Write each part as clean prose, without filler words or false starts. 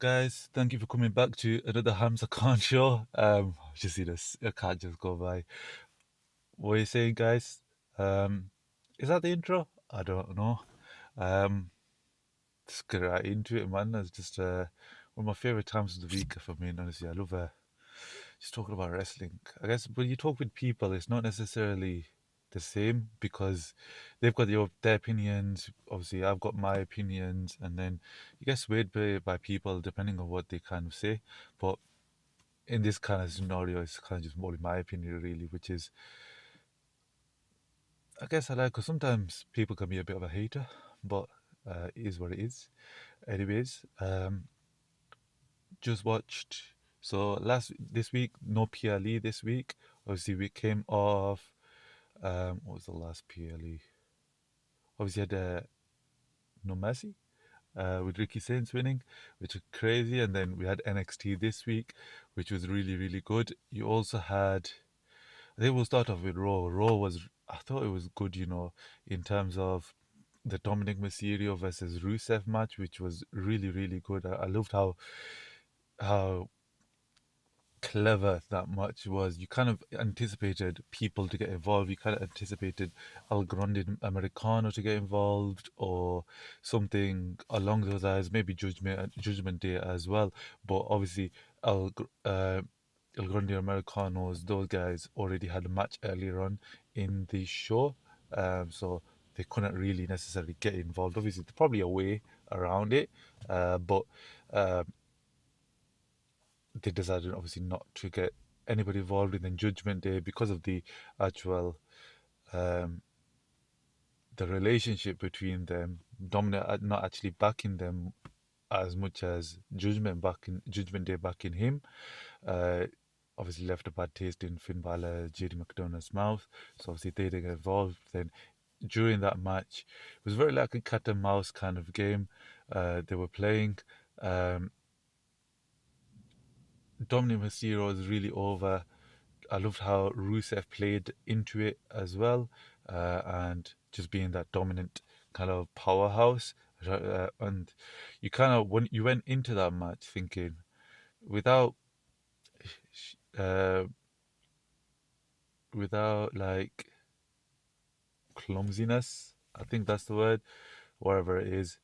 guys? Thank you for coming back to another Hamza Khan show. Just see this, I can't just go by. What are you saying, guys? Um, is that the intro? I don't know. Um, let's get right into it, man. It's just one of my favorite times of the week, for me. And honestly, I love just talking about wrestling. I guess when you talk with people, it's not necessarily the same because they've got their opinions. Obviously, I've got my opinions, and then you get swayed by people depending on what they kind of say. But in this kind of scenario, it's kind of just more in my opinion, really, which is, I guess I like, because sometimes people can be a bit of a hater, but it is what it is. Anyways, just watched. So this week, no PLE this week. Obviously, we came off. What was the last PLE? Obviously, had No Mercy with Ricky Saints winning, which was crazy. And then we had NXT this week, which was really, really good. You also had, I think we'll start off with Raw. I thought it was good, in terms of the Dominic Mysterio versus Rusev match, which was really, really good. I loved how clever that match was. You kind of anticipated people to get involved. You kind of anticipated El Grande Americano to get involved or something along those lines, maybe Judgment Day as well. But obviously, El Grande Americanos, those guys already had a match earlier on in the show. So they couldn't really necessarily get involved. Obviously, there's probably a way around it, but they decided obviously not to get anybody involved in the Judgment Day because of the actual um, the relationship between them. Dominic not actually backing them as much as Judgment Day backing him. Uh, Obviously left a bad taste in Finn Balor, JD McDonough's mouth. So obviously they didn't get involved. Then during that match, it was very like a cat and mouse kind of game. They were playing. Um, Dominic Mysterio was really over. I loved how Rusev played into it as well, and just being that dominant kind of powerhouse. And you kind of when you went into that match thinking, without uh, without like clumsiness, I think that's the word, whatever it is.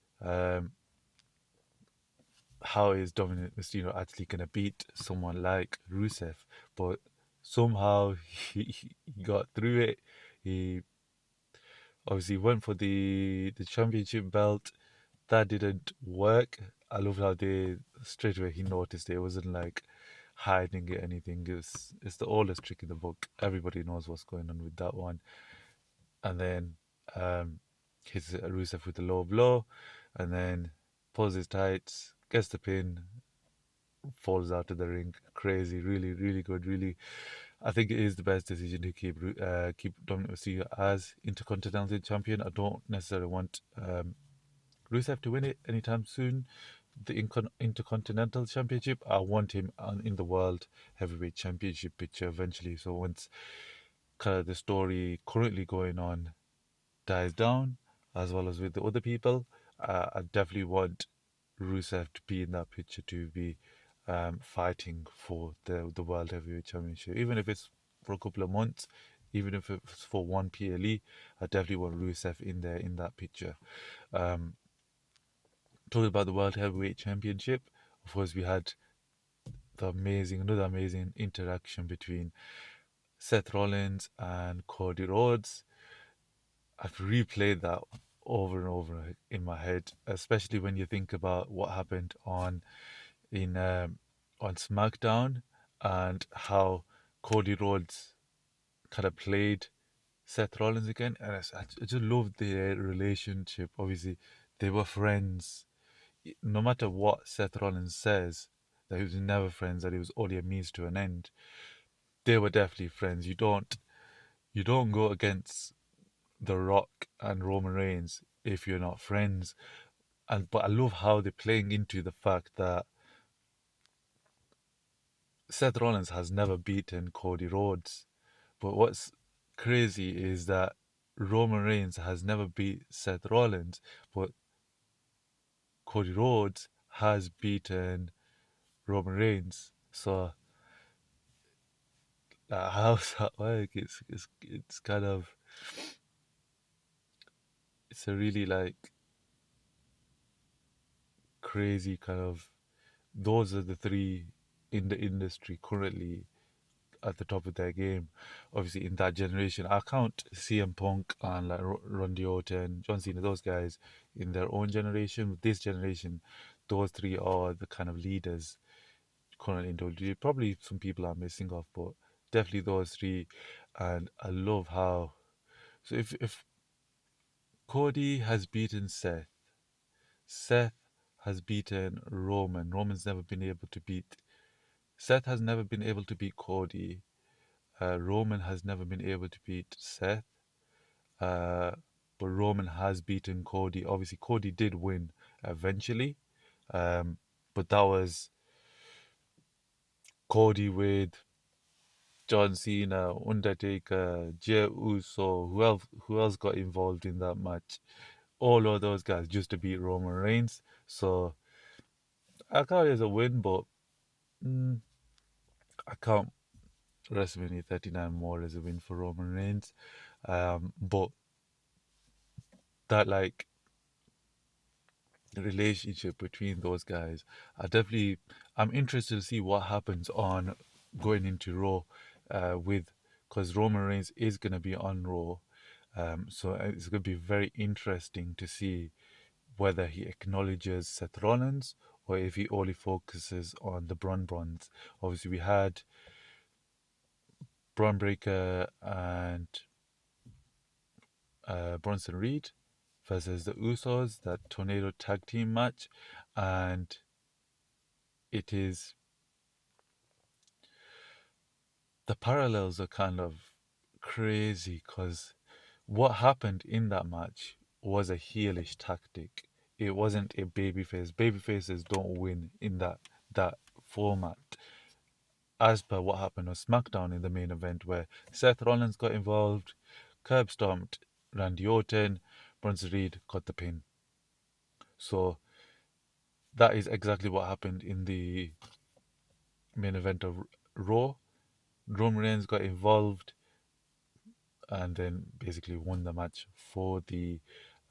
How is Dominic Mysterio actually gonna beat someone like Rusev? But somehow he got through it. He obviously went for the championship belt. That didn't work. I loved how they straight away he noticed it. It wasn't like hiding it anything. It's the oldest trick in the book. Everybody knows what's going on with that one. And then hits Rusev with a low blow, and then pulls his tights, gets the pin, falls out of the ring. Crazy, really, really good. Really, I think it is the best decision to keep Dominic Mysterio as Intercontinental Champion. I don't necessarily want Rusev to win it anytime soon. The Intercontinental Championship, I want him in the World Heavyweight Championship picture eventually. So once kind of the story currently going on dies down, as well as with the other people, I definitely want Rusev to be in that picture, to be fighting for the World Heavyweight Championship, even if it's for a couple of months, even if it's for one PLE. I definitely want Rusev in there in that picture. Um, Talking about the World Heavyweight Championship, of course, we had another amazing interaction between Seth Rollins and Cody Rhodes. I've replayed that over and over in my head, especially when you think about what happened in on SmackDown and how Cody Rhodes kind of played Seth Rollins again, and I just loved their relationship. Obviously, they were friends. No matter what Seth Rollins says, that he was never friends, that he was only a means to an end. They were definitely friends. You don't go against The Rock and Roman Reigns if you're not friends. But I love how they're playing into the fact that Seth Rollins has never beaten Cody Rhodes. But what's crazy is that Roman Reigns has never beat Seth Rollins, but Cody Rhodes has beaten Roman Reigns. So how does that work? It's kind of it's a really like crazy kind of. Those are the three in the industry currently at the top of their game. Obviously, in that generation, I count CM Punk and like Randy Orton, John Cena, those guys in their own generation. With this generation, those three are the kind of leaders currently in WWE. Probably some people are missing off, but definitely those three. And I love how. So if Cody has beaten Seth, Seth has beaten Roman. Roman's never been able to beat. Seth has never been able to beat Cody. Roman has never been able to beat Seth, uh, but Roman has beaten Cody. Obviously, Cody did win eventually, but that was Cody with John Cena, Undertaker, Jey Uso. Who else got involved in that match? All of those guys just to beat Roman Reigns. So I count it as a win, but mm, I count WrestleMania 39 more as a win for Roman Reigns. But that like relationship between those guys. I'm interested to see what happens on going into Raw with because Roman Reigns is going to be on Raw. So it's going to be very interesting to see whether he acknowledges Seth Rollins or if he only focuses on the Braun Bronze. Obviously, we had Braun Breaker and Bronson Reed versus the Usos, that Tornado Tag Team match, and it is the parallels are kind of crazy because what happened in that match was a heelish tactic. It wasn't a babyface. Babyfaces don't win in that format. As per what happened on SmackDown in the main event, where Seth Rollins got involved, curb stomped Randy Orton, Bronson Reed got the pin. So that is exactly what happened in the main event of Raw. Roman Reigns got involved and then basically won the match for the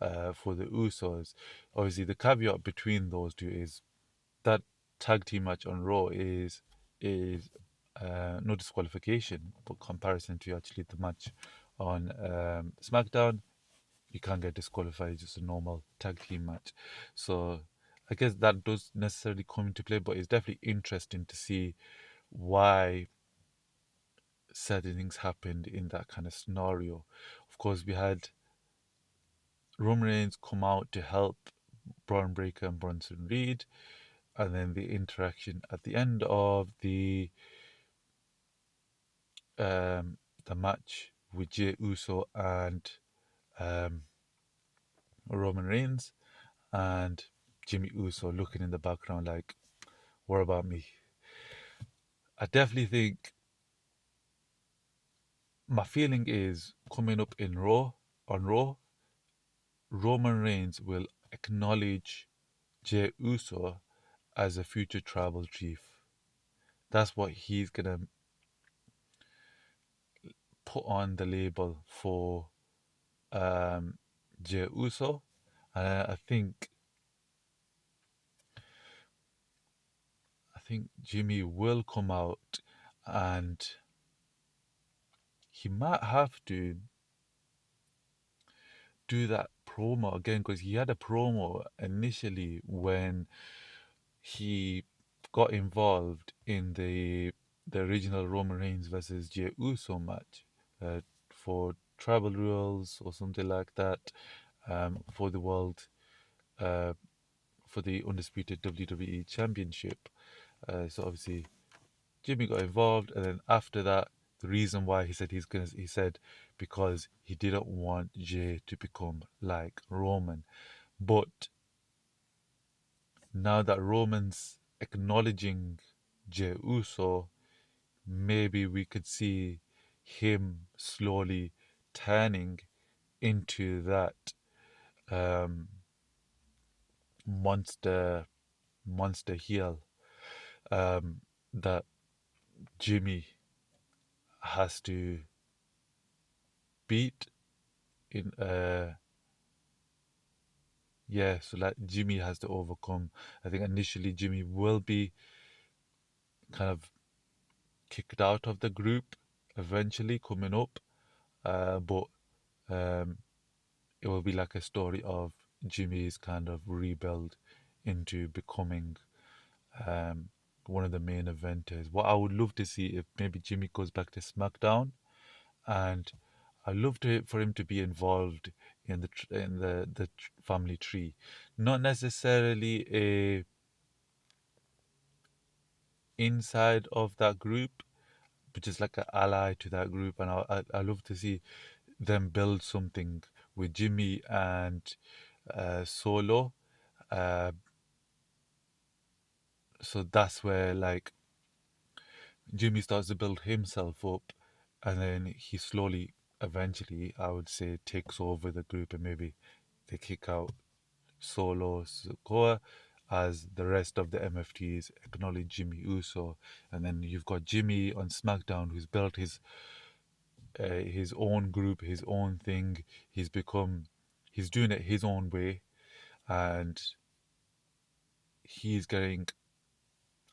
Usos. Obviously, the caveat between those two is that tag team match on Raw is no disqualification, but comparison to actually the match on SmackDown, you can't get disqualified. It's just a normal tag team match. So I guess that does necessarily come into play, but it's definitely interesting to see why certain things happened in that kind of scenario. Of course, we had Roman Reigns come out to help Braun Breaker and Bronson Reed, and then the interaction at the end of the match with Jey Uso and um, Roman Reigns, and Jimmy Uso looking in the background like, "What about me?" I definitely think my feeling is coming up in Raw on Raw, Roman Reigns will acknowledge Jey Uso as a future tribal chief. That's what he's gonna put on the label for um, Jey Uso. I think Jimmy will come out and he might have to do that promo again because he had a promo initially when he got involved in the original Roman Reigns versus Jey Uso match for tribal rules or something like that for the world uh, for the undisputed WWE Championship. So obviously Jimmy got involved, and then after that, the reason why he said he said because he didn't want Jey to become like Roman. But now that Roman's acknowledging Jey Uso, maybe we could see him slowly turning into that um, monster monster heel um, that Jimmy has to beat in yeah, so like Jimmy has to overcome. I think initially Jimmy will be kind of kicked out of the group eventually coming up, but um, it will be like a story of Jimmy's kind of rebuild into becoming um, one of the main eventers. What I would love to see if maybe Jimmy goes back to SmackDown, and I love to for him to be involved in the family tree, not necessarily a inside of that group, but just like an ally to that group. And I love to see them build something with Jimmy and Solo. Uh, so that's where like Jimmy starts to build himself up, and then he slowly, eventually, I would say, takes over the group, and maybe they kick out Solo Sikoa as the rest of the MFTs acknowledge Jimmy Uso, and then you've got Jimmy on SmackDown who's built his own group, his own thing. He's doing it his own way, and he's getting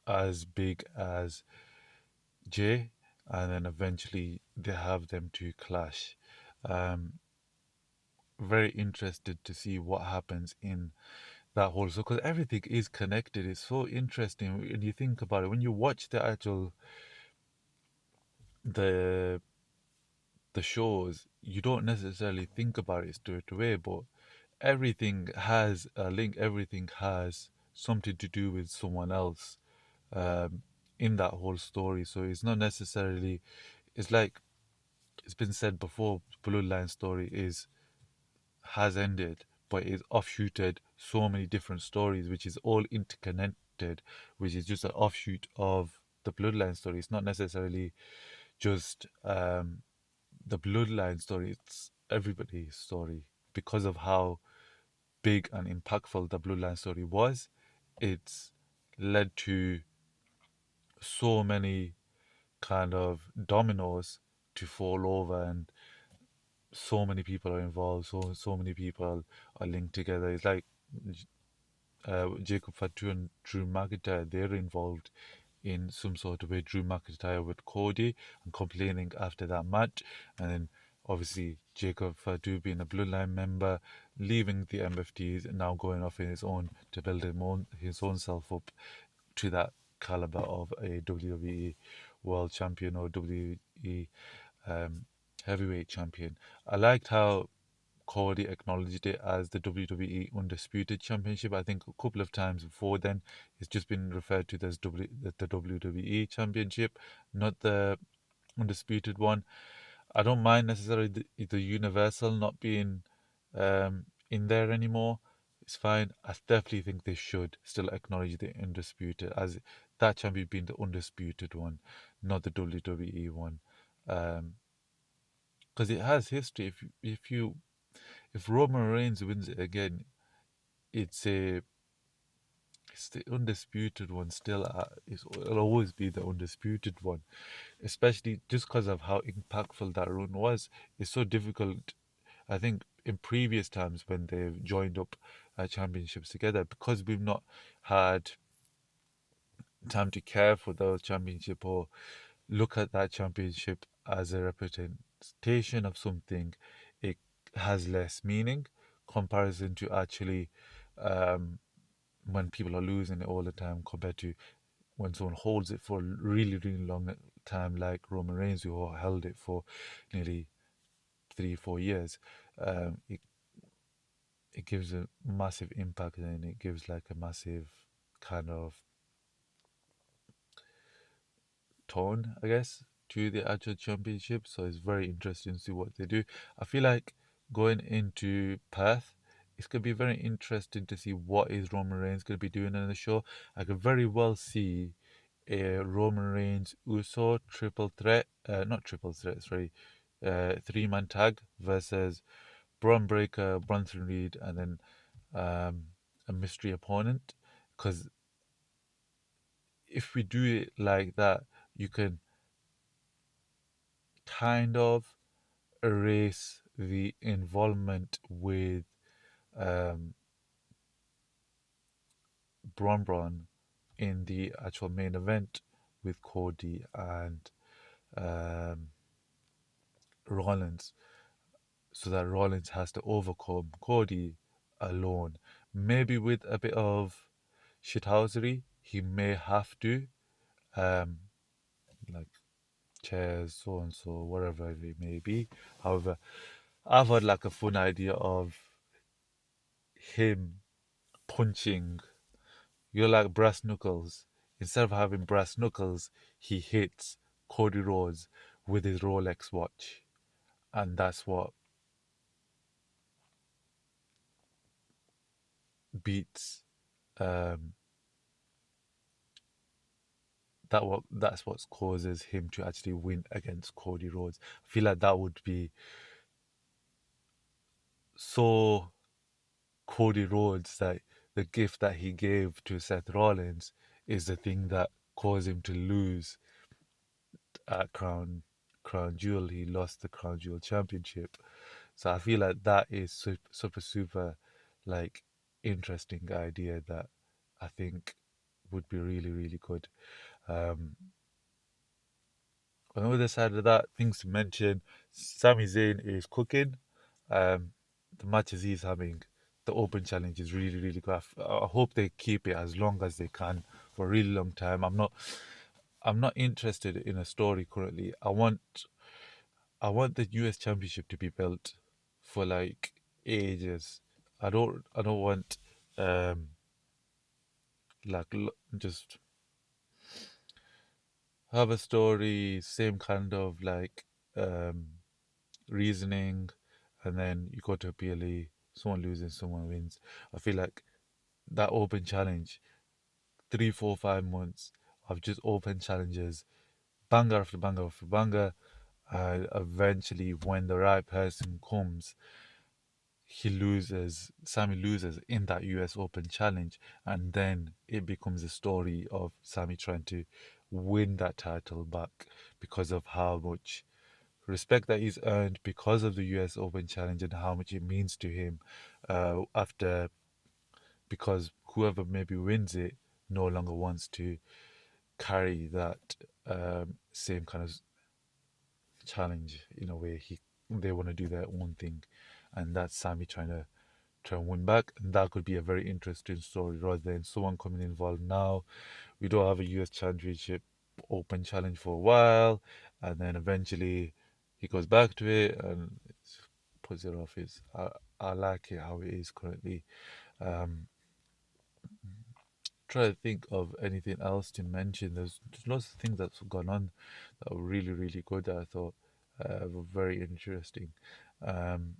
as big as Jay, and then eventually they have them two clash. Um, very interested to see what happens in that whole so because everything is connected. It's so interesting when you think about it. When you watch the the shows, you don't necessarily think about it straight away, but everything has a link. Everything has something to do with someone else um, in that whole story. So it's not necessarily. It's like it's been said before. Bloodline story is has ended, but it's offshooted so many different stories, which is all interconnected, which is just an offshoot of the Bloodline story. It's not necessarily just the Bloodline story, it's everybody's story. Because of how big and impactful the Bloodline story was, it's led to so many kind of dominoes to fall over, and so many people are involved, so many people are linked together. It's like Jacob Fatu and Drew McIntyre, they're involved in some sort of way. Drew McIntyre with Cody and complaining after that match, and then obviously Jacob Fatu being a Bloodline member, leaving the MFTs and now going off in his own to build his own self up to that caliber of a WWE World Champion or WWE um, Heavyweight Champion. I liked how Cody acknowledged it as the WWE Undisputed Championship. I think a couple of times before then, it's just been referred to as the WWE Championship, not the Undisputed one. I don't mind necessarily the Universal not being in there anymore. It's fine. I definitely think they should still acknowledge the Undisputed as that champion being the Undisputed one, not the WWE one. Because it has history. If Roman Reigns wins it again, it's a it's the undisputed one still. It'll always be the undisputed one, especially just because of how impactful that run was. It's so difficult. I think in previous times when they've joined up championships together, because we've not had time to care for those championship or look at that championship as a representation of something, it has less meaning comparison to actually um, when people are losing it all the time compared to when someone holds it for a really, really long time, like Roman Reigns, who held it for nearly 3, 4 years. It gives a massive impact, and it gives like a massive kind of tone, I guess, to the actual championship. So it's very interesting to see what they do. I feel like going into Perth, it's going to be very interesting to see what is Roman Reigns going to be doing in the show. I could very well see a Roman Reigns Uso triple threat, not triple threat, sorry, 3-man tag versus Braun Breaker, Bronson Reed, and then um, a mystery opponent. Because if we do it like that, you can kind of erase the involvement with um, Bron in the actual main event with Cody and um, Rollins, so that Rollins has to overcome Cody alone. Maybe with a bit of shithousery, he may have to, um, like chairs, so and so, whatever it may be. However, I've had like a fun idea of him punching, like brass knuckles. Instead of having brass knuckles, he hits Cody Rhodes with his Rolex watch. And that's what beats um that's what causes him to actually win against Cody Rhodes. I feel like that would be so Cody Rhodes that the gift that he gave to Seth Rollins is the thing that caused him to lose at Crown Jewel. He lost the Crown Jewel Championship. So I feel like that is super like interesting idea that I think would be really good. Um, on the other side of that, things to mention: Sami Zayn is cooking. Um, the matches he's having, the Open Challenge is really good. I hope they keep it as long as they can for a really long time. I'm not interested in a story currently. I want the US Championship to be built for like ages. I don't want um like just have a story, same kind of like um reasoning, and then you go to a PLE, someone loses, someone wins. I feel like that Open Challenge, 3, 4, 5 months of just open challenges, banger after banger after banger. Eventually, when the right person comes, Sammy loses in that US Open Challenge, and then it becomes a story of Sammy trying to win that title back because of how much respect that he's earned because of the US Open Challenge and how much it means to him after because whoever maybe wins it no longer wants to carry that same kind of challenge in a way. They want to do their own thing, and that's Sammy try and win back, and that could be a very interesting story rather than someone coming involved now. We don't have a US Championship Open Challenge for a while, and then eventually he goes back to it and puts it off. I like it how it is currently. Um, try to think of anything else to mention. There's lots of things that's gone on that were really good that I thought were very interesting. Um,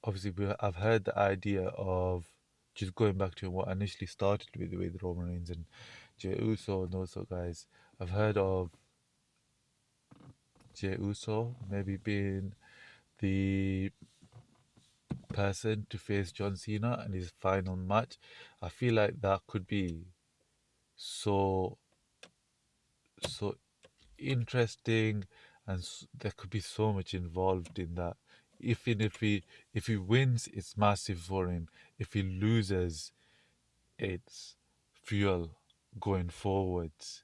obviously I've heard the idea of just going back to what I initially started with Roman Reigns and Jey Uso and those sort of guys. I've heard of Jey Uso maybe being the person to face John Cena in his final match. I feel like that could be so so interesting, and there could be so much involved in that. If he wins, it's massive for him. If he loses, it's fuel going forwards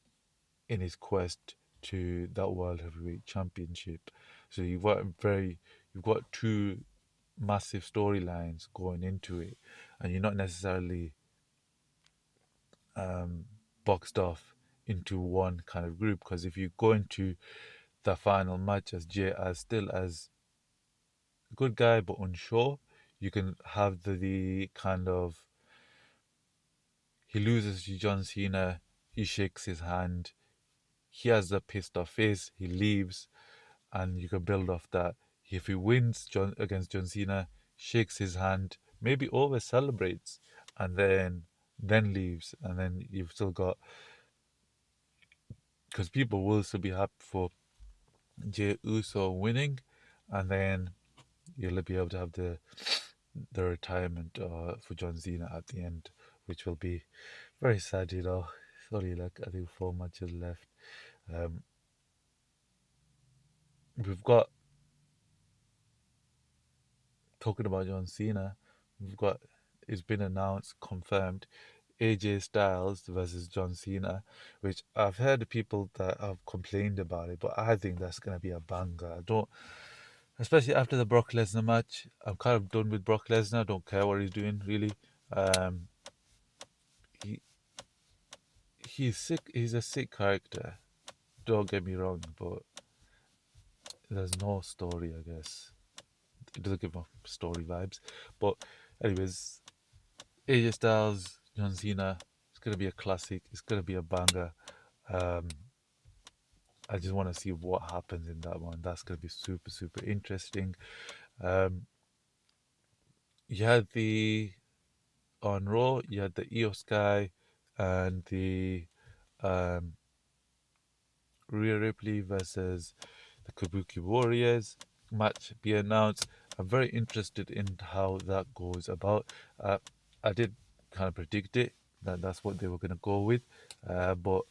in his quest to that World Heavyweight Championship. So you've got two massive storylines going into it, and you're not necessarily um, boxed off into one kind of group. Because if you go into the final match as Jay as still as a good guy but unsure, you can have the kind of he loses to John Cena, he shakes his hand, he has a pissed off face, he leaves, and you can build off that. If he wins against John Cena, shakes his hand, maybe over celebrates, and then leaves, and then you've still got because people will still be happy for Jey Uso winning, and then you'll be able to have the retirement for John Cena at the end. which will be very sad. It's only like I think 4 matches left. Um, we've got talking about John Cena. We've got it's been announced, confirmed. AJ Styles versus John Cena, which I've heard people that have complained about it, but I think that's gonna be a banger. I don't, especially after the Brock Lesnar match. I'm kind of done with Brock Lesnar. I don't care what he's doing really. Um, he he's sick. He's a sick character. Don't get me wrong, but there's no story. I guess it doesn't give off story vibes. But anyways, AJ Styles, John Cena. It's gonna be a classic. It's gonna be a banger. Um, I just want to see what happens in that one. That's gonna be super super interesting. Um, you had the on Raw. You had the EOS guy and the um, Rhea Ripley versus the Kabuki Warriors match be announced. I'm very interested in how that goes about. I did kind of predict it that that's what they were going to go with, but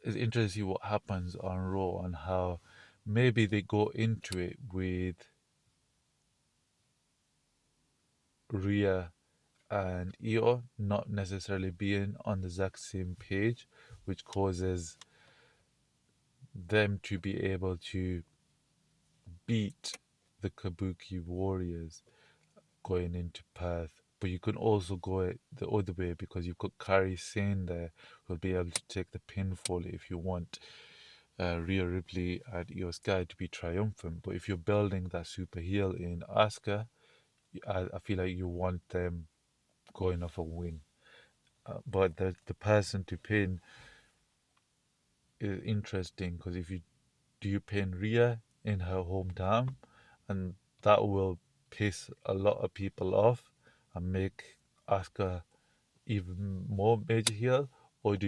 it's interesting to see what happens on Raw and how maybe they go into it with Rhea and Io not necessarily being on the exact same page, which causes them to be able to beat the Kabuki Warriors going into Perth. But you can also go it the other way because you've got Kairi Sane there who'll be able to take the pinfall if you want Rhea Ripley and Io Sky to be triumphant. But if you're building that super heel in Asuka, I feel like you want them going off a win. But the person to pin is interesting because if you do you pin Rhea in her hometown, and that will piss a lot of people off and make Asuka even more major heel, or do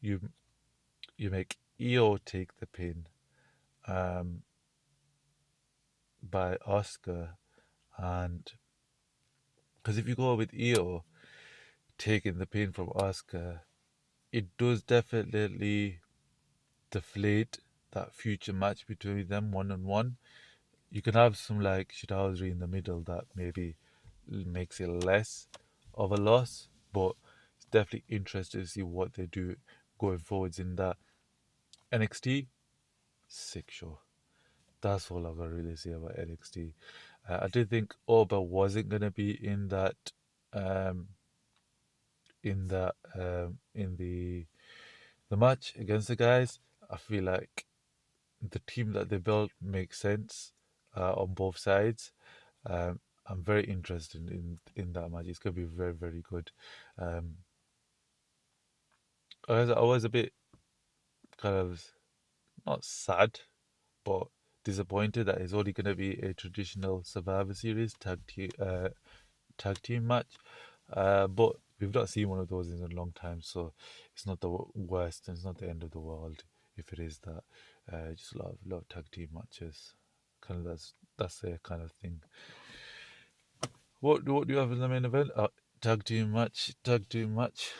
you you make Io take the pin um, by Asuka, and because if you go with Io taking the pin from Asuka, it does definitely deflate that future match between them one on one. You can have some like shithousery in the middle that maybe makes it less of a loss, but it's definitely interesting to see what they do going forwards in that. NXT, sick show. That's all I've got to really say about NXT. I did think Oba wasn't gonna be um, in the match against the guys. I feel like the team that they built makes sense on both sides. Um, I'm very interested in that match. It's gonna be very very good. Um, I was a bit kind of not sad, but disappointed that it's only gonna be a traditional Survivor Series tag team match. But we've not seen one of those in a long time, so it's not the worst and it's not the end of the world if it is that. Just a lot of tag team matches. Kind of that's their kind of thing. What do you have in the main event? Tag team match. Tag team match.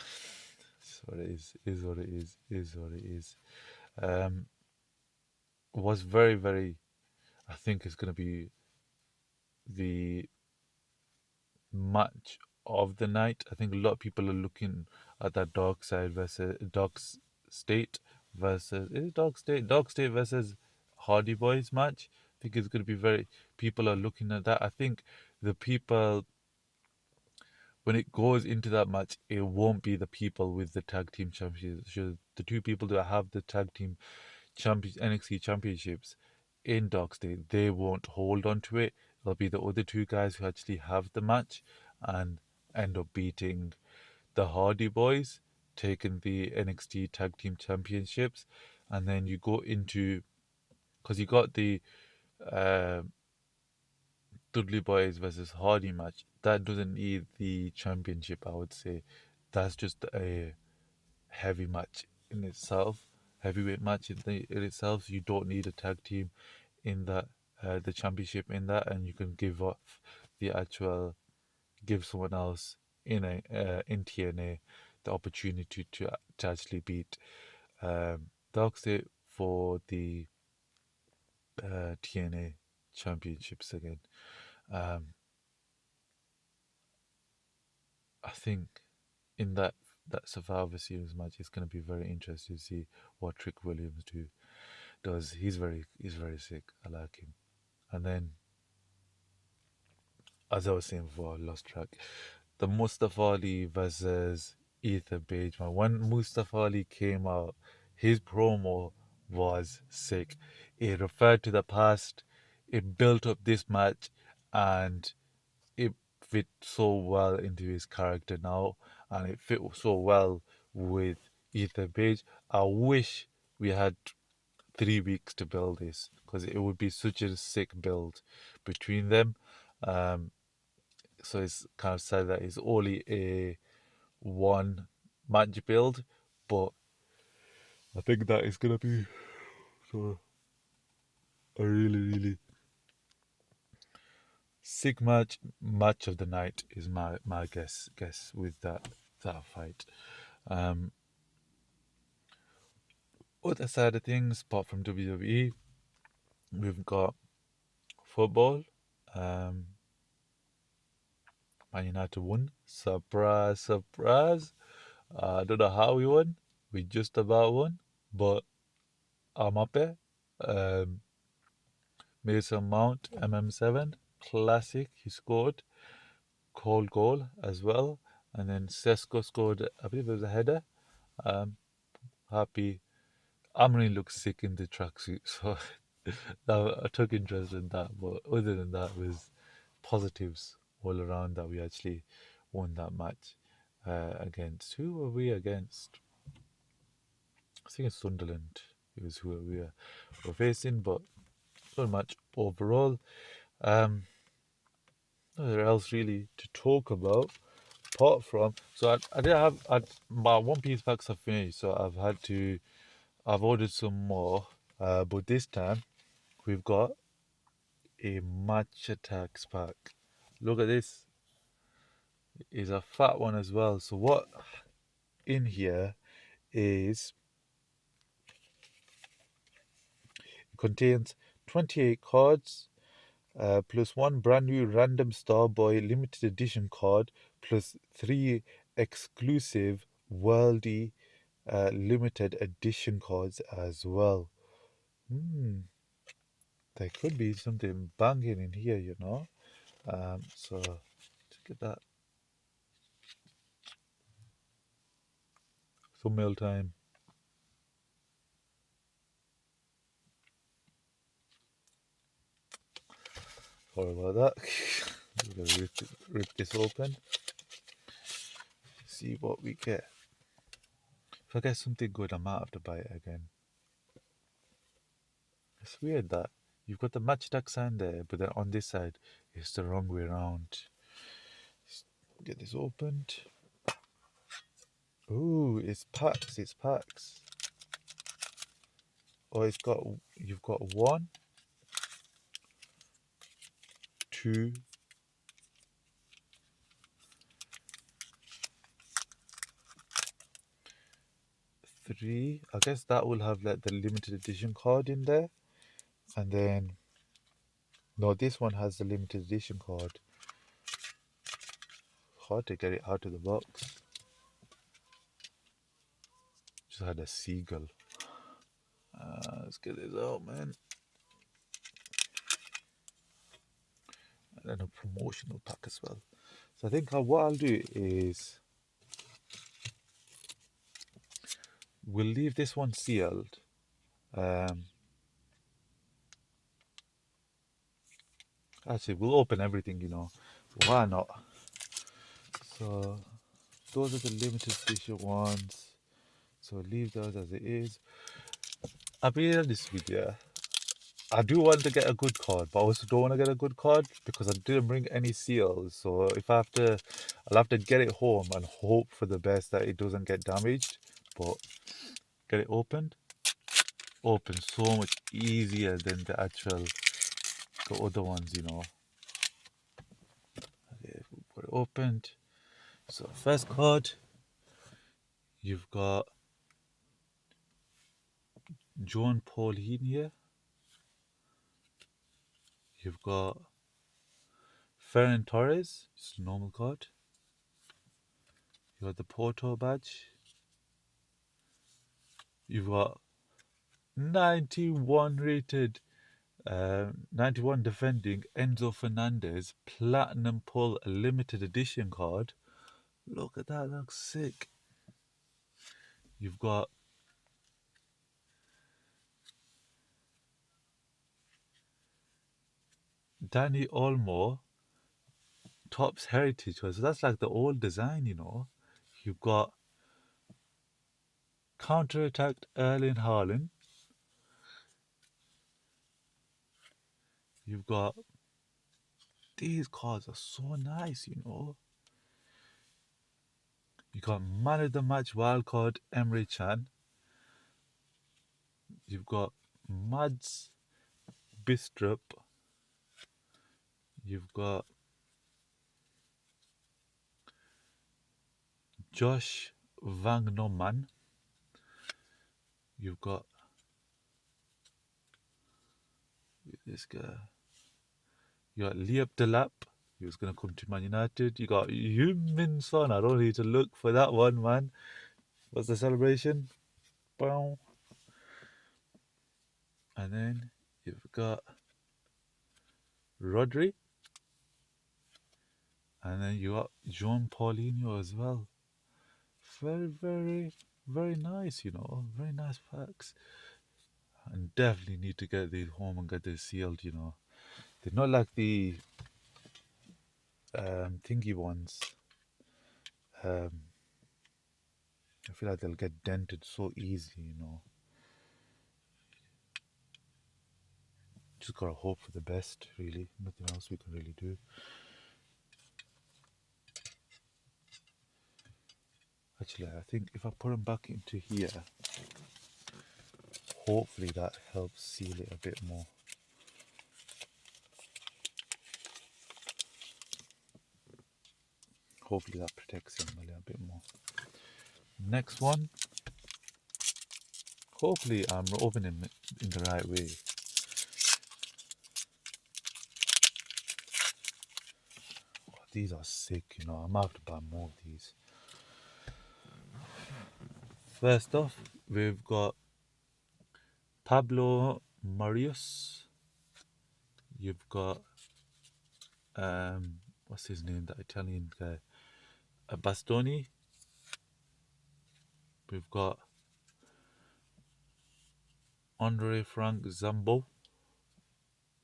It's what it is. Is what it is. Is what it is. Um, was very very. I think it's gonna be the match of the night. I think a lot of people are looking at that State versus is it Dog State versus Hardy Boys match. I think it's going to be very. People are looking at that. I think the people when it goes into that match, it won't be the people with the tag team championships. The two people that have the tag team NXT championships in Dog State, they won't hold on to it. It'll be the other two guys who actually have the match and end up beating the Hardy Boys, taking the NXT tag team championships, and then you go into because you got the uh, Dudley Boys versus Hardy match. That doesn't need the championship, I would say. That's just a heavy match in itself, heavyweight match in itself. So you don't need a tag team in that, the championship in that, and you can give off the actual, give someone else in TNA the opportunity to actually beat Darkseid for the TNA championships again. Um, I think in that Survivor Series match, it's going to be very interesting to see what Trick Williams does. He's very sick. I like him. And then, as I was saying before, I lost track. The Mustafa Ali versus Ethan Page. Man, when Mustafa Ali came out, his promo was sick. It referred to the past. It built up this match, and it fit so well into his character now, and it fit so well with Ethan Page. I wish we had 3 weeks to build this because it would be such a sick build between them. Um, so it's kind of sad that it's only a one match build, but I think that is gonna be so a really sick match of the night is my guess with that fight. Um, Other side of things, apart from WWE, we've got football. Um, Man United won. Surprise, surprise. I don't know how we won. We just about won, but I'm up there. Um, Mason Mount, MM7, classic. He scored. Cold goal as well. And then Sesko scored, I believe it was a header. Um, Happy. Amrin looks sick in the tracksuit, so I took interest in that. But other than that, it was positives all around that we actually won that match against. Who were we against? I think it's Sunderland. It was who were facing, but good match overall. Um, Nothing else really to talk about apart from. So I did have my One Piece packs are finished, so I've ordered some more. But this time we've got a match attacks pack. Look at this. It's a fat one as well. So what in here is it contains 28 cards, plus one brand new random Starboy limited edition card, plus three exclusive worldy limited edition cards as well. There could be something banging in here, you know. So look at that. Thumbnail time. Sorry about that. We're gonna rip this open. See what we get. If I get something good, I might have to buy it again. It's weird that you've got the match attack sign there, but then on this side, it's the wrong way around. Let's get this opened. Ooh, it's packs. It's packs. Oh, you've got 1, 2, 3. I guess that will have like the limited edition card in there, and then no, this one has the limited edition card. Hard to get it out of the box. Just had a seagull. Let's get this out, man. And then a promotional pack as well. So I think what I'll do is we'll leave this one sealed. Actually, we'll open everything, you know. Why not? So those are the limited edition ones. So leave those as it is. I'll be honest with you. I do want to get a good card, but I also don't want to get a good card because I didn't bring any seals. So if I'll have to get it home and hope for the best that it doesn't get damaged. But get it opened. Open so much easier than the other ones, you know. Okay, put it opened. So first card, you've got John Pauline here. You've got Ferran Torres, just a normal card. You got the Porto badge. You've got 91 rated, 91 defending Enzo Fernandez Platinum Pull limited edition card. Look at that, looks sick. You've got Danny Olmo Topps Heritage card. So that's like the old design, you know. You've got Counter Attacked Erling Haaland. You've got these cards are so nice, you know. You got Man of the Match wildcard Emre Chan. You've got Mads Bistrup. You've got Josh Vagnoman. You've got this guy. You got Liam Delap. He was going to come to Man United. You got Min Son. I don't need to look for that one, man. What's the celebration? Boom. And then you've got Rodri. And then you got John Paulinho as well. Very, very, very nice, you know. Very nice packs. And definitely need to get these home and get this sealed, you know. They're not like the thingy ones. I feel like they'll get dented so easy, you know. Just gotta hope for the best, really. Nothing else we can really do. Actually, I think if I put them back into here, hopefully that helps seal it a bit more. Hopefully that protects him a little bit more. Next one. Hopefully I'm opening it in the right way. Oh, these are sick, you know. I'm have to buy more of these. First off, we've got Pablo Marius. You've got what's his name? That Italian guy, Bastoni. We've got Andre Frank Zambo.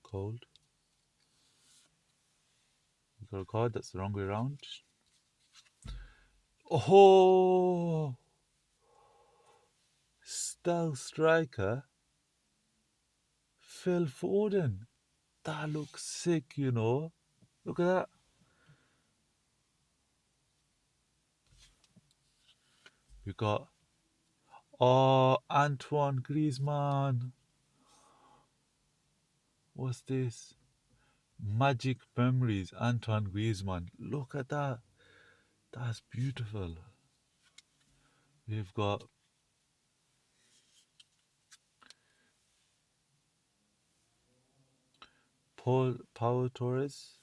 Cold. You got a card that's the wrong way around. Oh, stealth striker. Phil Foden. That looks sick, you know. Look at that. We got Antoine Griezmann. What's this? Magic Memories, Antoine Griezmann. Look at that. That's beautiful. We've got Pau Torres.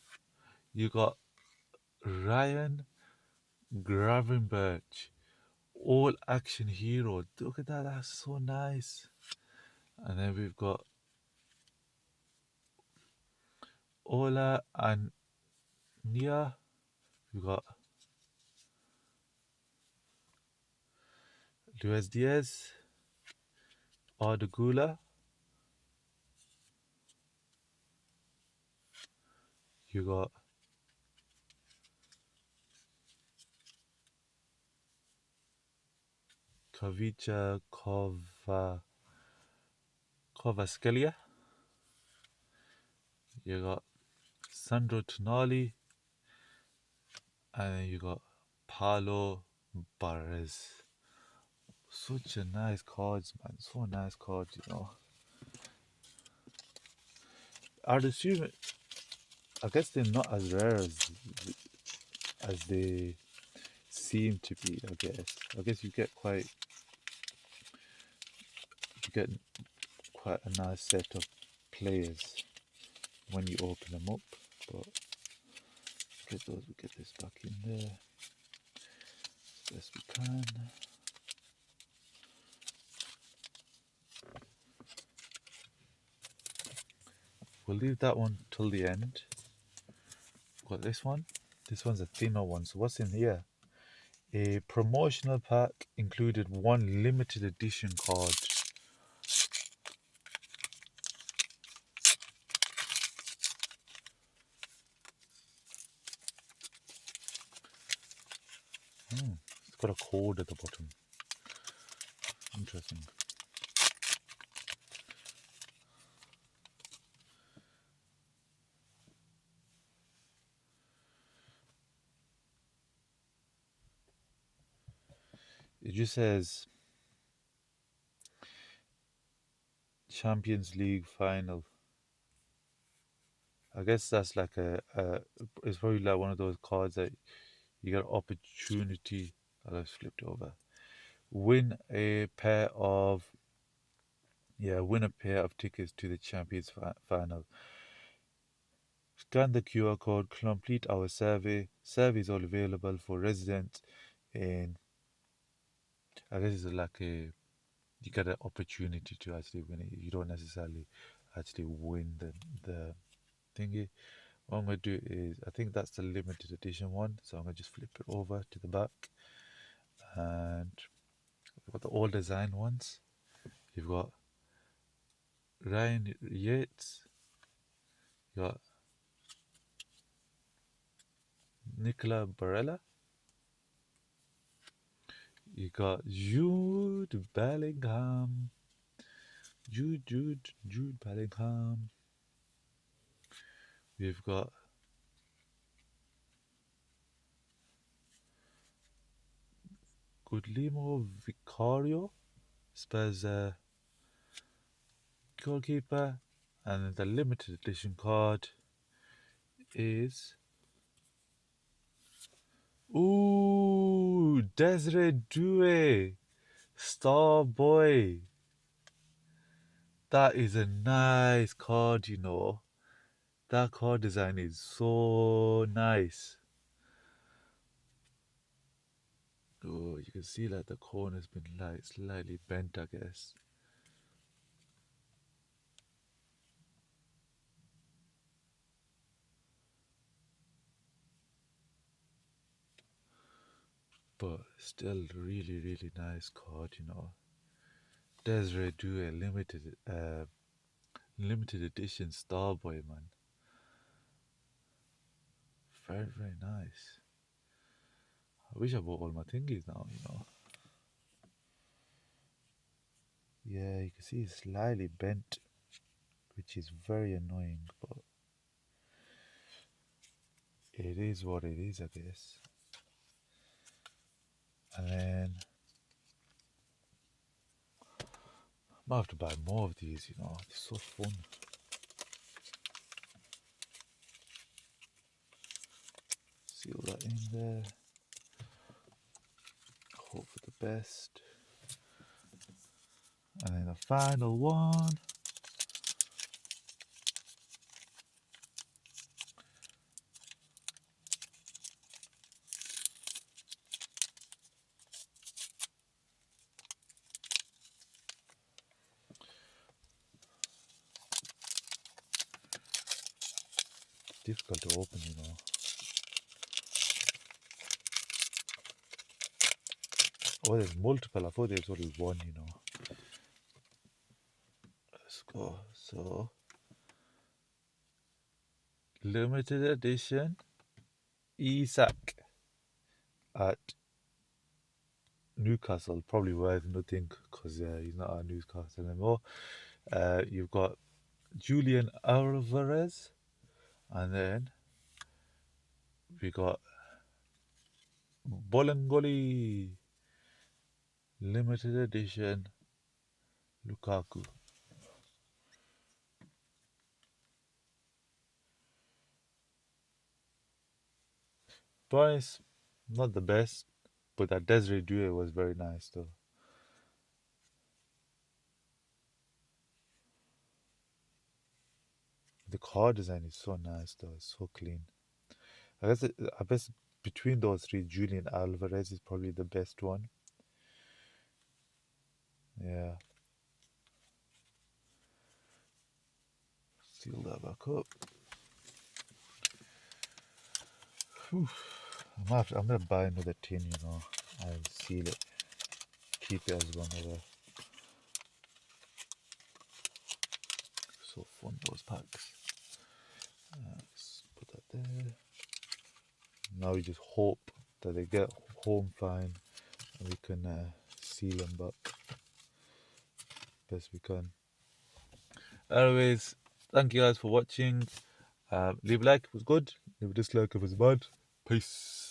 You got Ryan Gravenberch. All action hero. Look at that. That's so nice. And then we've got Ola and Nia. We've got Luis Diaz. Ardagula. You got Kavicha Kovaskelia. You got Sandro Tonali. And then you got Paulo Barres. Such a nice cards, man. So nice cards, you know. I'd assume I guess they're not as rare as they seem to be, I guess. I guess you get quite a nice set of players when you open them up. But we get this back in there as best we can. We'll leave that one till the end. Got this one. This one's a thinner one. So what's in here? A promotional pack included one limited edition card. It's got a code at the bottom. Interesting. It just says Champions League final. I guess that's like it's probably like one of those cards that you get an opportunity. I'll just flip it over. Win a pair of tickets to the Champions final. Scan the QR code, complete our survey. Survey is all available for residents in. I guess it's like you get an opportunity to actually win it. You don't necessarily actually win the thingy. What I'm gonna do is, I think that's the limited edition one, so I'm gonna just flip it over to the back, and we've got the old design ones. You've got Ryan Yates, you got Nicola Barella, you got Jude Bellingham, Jude Bellingham. We've got Guillermo Vicario, Spurs goalkeeper, and the limited edition card is Desiree Doué, Star Boy. That is a nice card, you know. That card design is so nice. Oh, you can see like the corner's been like slightly bent, I guess. But still really, really nice card, you know. Desiree Doué limited edition Starboy, man. Very, very nice. I wish I bought all my thingies now, you know. Yeah, you can see it's slightly bent, which is very annoying, but it is what it is, I guess. And then I might have to buy more of these, you know. It's so fun. Seal that in there. Hope for the best. And then the final one. Difficult to open, you know. Oh, there's multiple. I thought there was only one, you know. Let's go. So, limited edition Isak at Newcastle. Probably worth nothing because he's not at Newcastle anymore. You've got Julian Alvarez, and then we got Bolingoli limited edition Lukaku. Price, not the best. But that Desiree Doué was very nice though. The car design is so nice though. It's so clean. I guess between those three, Julian Alvarez is probably the best one. Yeah. Seal that back up. Whew. I'm gonna buy another tin, and seal it. Keep it as one of the so fun those packs. Let's put that there. Now we just hope that they get home fine and we can seal them back best we can. Anyways, thank you guys for watching. Leave a like if it was good, leave a dislike if it was bad. Peace.